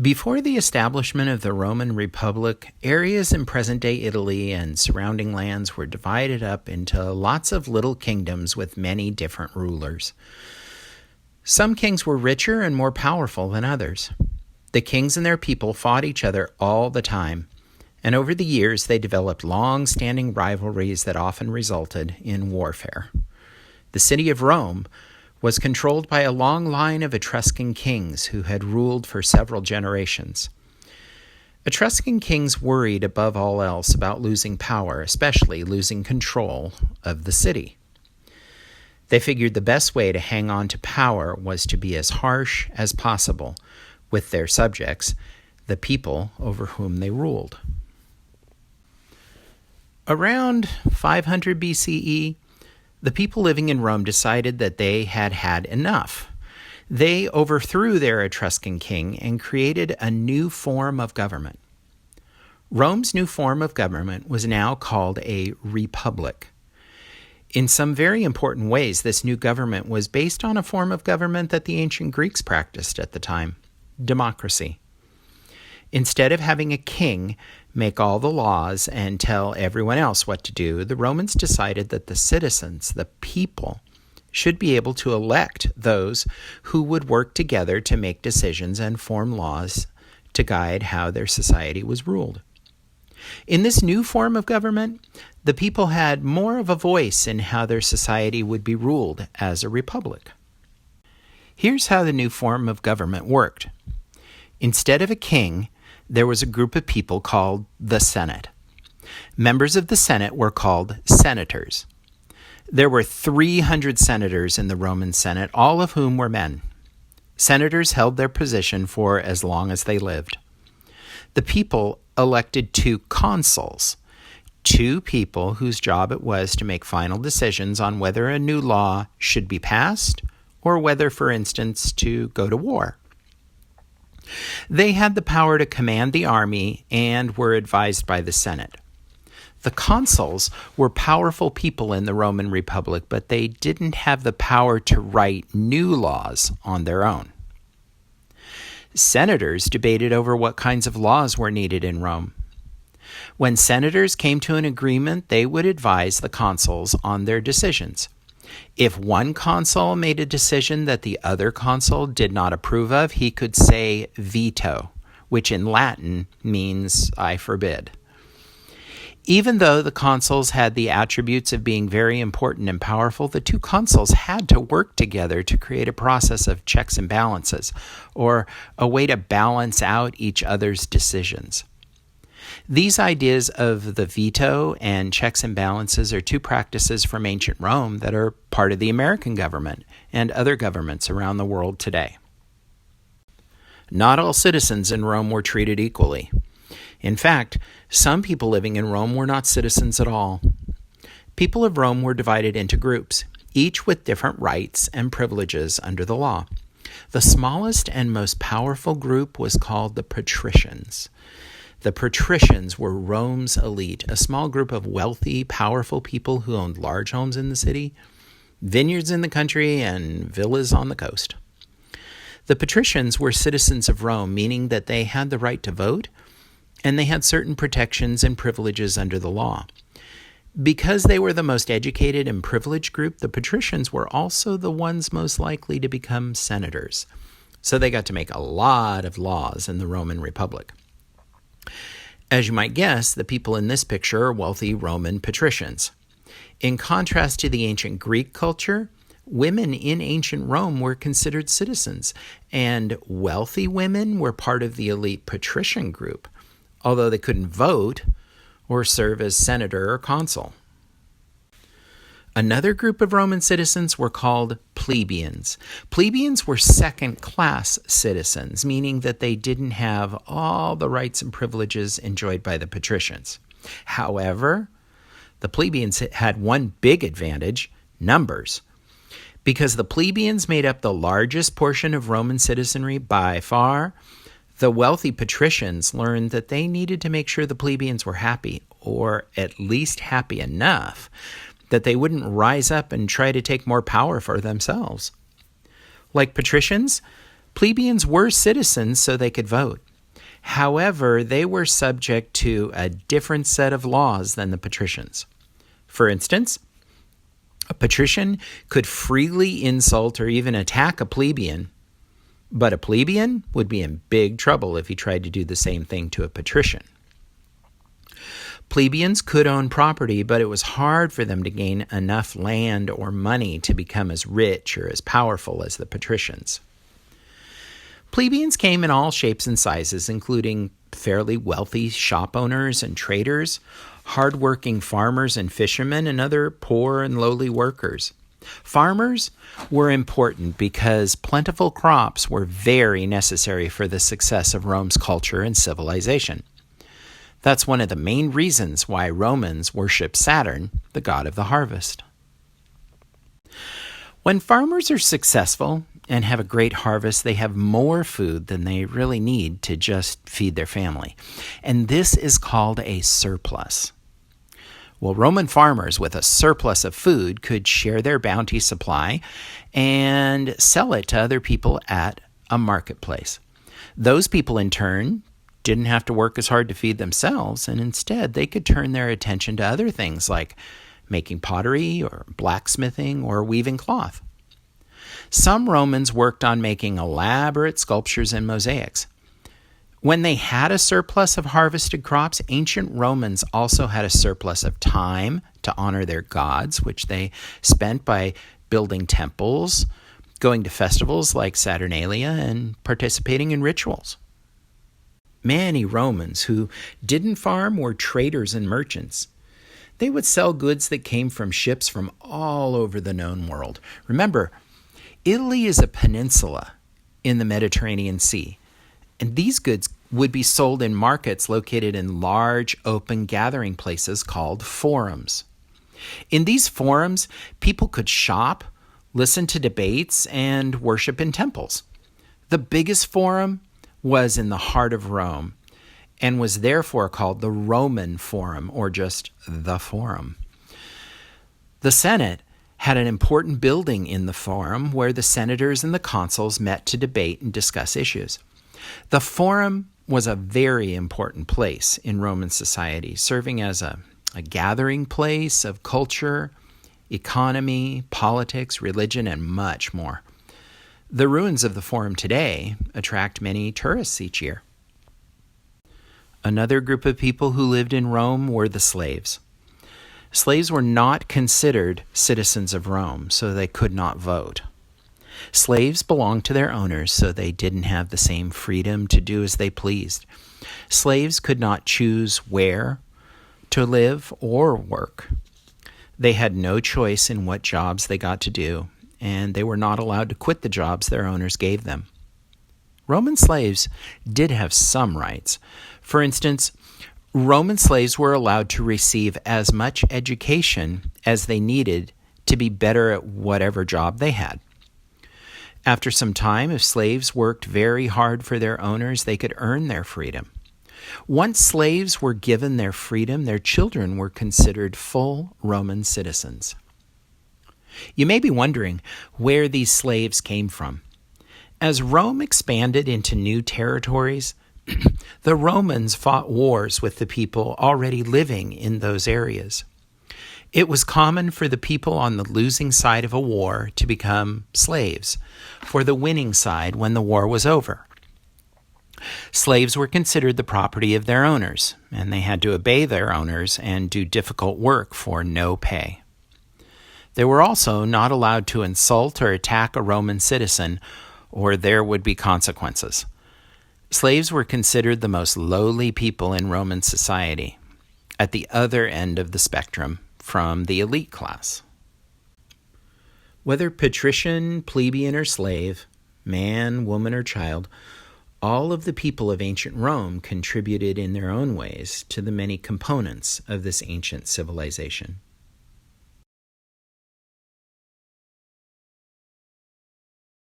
Before the establishment of the Roman Republic, areas in present-day Italy and surrounding lands were divided up into lots of little kingdoms with many different rulers. Some kings were richer and more powerful than others. The kings and their people fought each other all the time, and over the years they developed long-standing rivalries that often resulted in warfare. The city of Rome was controlled by a long line of Etruscan kings who had ruled for several generations. Etruscan kings worried above all else about losing power, especially losing control of the city. They figured the best way to hang on to power was to be as harsh as possible with their subjects, the people over whom they ruled. Around 500 BCE, the people living in Rome decided that they had had enough. They overthrew their Etruscan king and created a new form of government. Rome's new form of government was now called a republic. In some very important ways, this new government was based on a form of government that the ancient Greeks practiced at the time, democracy. Instead of having a king make all the laws and tell everyone else what to do, the Romans decided that the citizens, the people, should be able to elect those who would work together to make decisions and form laws to guide how their society was ruled. In this new form of government, the people had more of a voice in how their society would be ruled as a republic. Here's how the new form of government worked. Instead of a king, there was a group of people called the Senate. Members of the Senate were called senators. There were 300 senators in the Roman Senate, all of whom were men. Senators held their position for as long as they lived. The people elected 2 consuls, 2 people whose job it was to make final decisions on whether a new law should be passed or whether, for instance, to go to war. They had the power to command the army and were advised by the Senate. The consuls were powerful people in the Roman Republic, but they didn't have the power to write new laws on their own. Senators debated over what kinds of laws were needed in Rome. When senators came to an agreement, they would advise the consuls on their decisions. If one consul made a decision that the other consul did not approve of, he could say veto, which in Latin means I forbid. Even though the consuls had the attributes of being very important and powerful, the 2 consuls had to work together to create a process of checks and balances, or a way to balance out each other's decisions. These ideas of the veto and checks and balances are 2 practices from ancient Rome that are part of the American government and other governments around the world today. Not all citizens in Rome were treated equally. In fact, some people living in Rome were not citizens at all. People of Rome were divided into groups, each with different rights and privileges under the law. The smallest and most powerful group was called the patricians. The patricians were Rome's elite, a small group of wealthy, powerful people who owned large homes in the city, vineyards in the country, and villas on the coast. The patricians were citizens of Rome, meaning that they had the right to vote, and they had certain protections and privileges under the law. Because they were the most educated and privileged group, the patricians were also the ones most likely to become senators. So they got to make a lot of laws in the Roman Republic. As you might guess, the people in this picture are wealthy Roman patricians. In contrast to the ancient Greek culture, women in ancient Rome were considered citizens, and wealthy women were part of the elite patrician group, although they couldn't vote or serve as senator or consul. Another group of Roman citizens were called plebeians. Plebeians were second-class citizens, meaning that they didn't have all the rights and privileges enjoyed by the patricians. However, the plebeians had one big advantage: numbers. Because the plebeians made up the largest portion of Roman citizenry by far, the wealthy patricians learned that they needed to make sure the plebeians were happy, or at least happy enough that they wouldn't rise up and try to take more power for themselves. Like patricians, Plebeians were citizens, so they could vote. However, they were subject to a different set of laws than the patricians. For instance, a patrician could freely insult or even attack a plebeian, but a plebeian would be in big trouble if he tried to do the same thing to a patrician. Plebeians could own property, but it was hard for them to gain enough land or money to become as rich or as powerful as the patricians. Plebeians came in all shapes and sizes, including fairly wealthy shop owners and traders, hardworking farmers and fishermen, and other poor and lowly workers. Farmers were important because plentiful crops were very necessary for the success of Rome's culture and civilization. That's one of the main reasons why Romans worship Saturn, the god of the harvest. When farmers are successful and have a great harvest, they have more food than they really need to just feed their family. And this is called a surplus. Well, Roman farmers with a surplus of food could share their bounty supply and sell it to other people at a marketplace. Those people, in turn, didn't have to work as hard to feed themselves, and instead they could turn their attention to other things like making pottery or blacksmithing or weaving cloth. Some Romans worked on making elaborate sculptures and mosaics. When they had a surplus of harvested crops, ancient Romans also had a surplus of time to honor their gods, which they spent by building temples, going to festivals like Saturnalia, and participating in rituals. Many Romans who didn't farm were traders and merchants. They would sell goods that came from ships from all over the known world. Remember, Italy is a peninsula in the Mediterranean Sea, and these goods would be sold in markets located in large open gathering places called forums. In these forums, people could shop, listen to debates, and worship in temples. The biggest forum was in the heart of Rome and was therefore called the Roman Forum, or just the Forum. The Senate had an important building in the Forum where the senators and the consuls met to debate and discuss issues. The Forum was a very important place in Roman society, serving as a gathering place of culture, economy, politics, religion, and much more. The ruins of the Forum today attract many tourists each year. Another group of people who lived in Rome were the slaves. Slaves were not considered citizens of Rome, so they could not vote. Slaves belonged to their owners, so they didn't have the same freedom to do as they pleased. Slaves could not choose where to live or work. They had no choice in what jobs they got to do, and they were not allowed to quit the jobs their owners gave them. Roman slaves did have some rights. For instance, Roman slaves were allowed to receive as much education as they needed to be better at whatever job they had. After some time, if slaves worked very hard for their owners, they could earn their freedom. Once slaves were given their freedom, their children were considered full Roman citizens. You may be wondering where these slaves came from. As Rome expanded into new territories, the Romans fought wars with the people already living in those areas. It was common for the people on the losing side of a war to become slaves for the winning side when the war was over. Slaves were considered the property of their owners, and they had to obey their owners and do difficult work for no pay. They were also not allowed to insult or attack a Roman citizen, or there would be consequences. Slaves were considered the most lowly people in Roman society, at the other end of the spectrum from the elite class. Whether patrician, plebeian, or slave, man, woman, or child, all of the people of ancient Rome contributed in their own ways to the many components of this ancient civilization.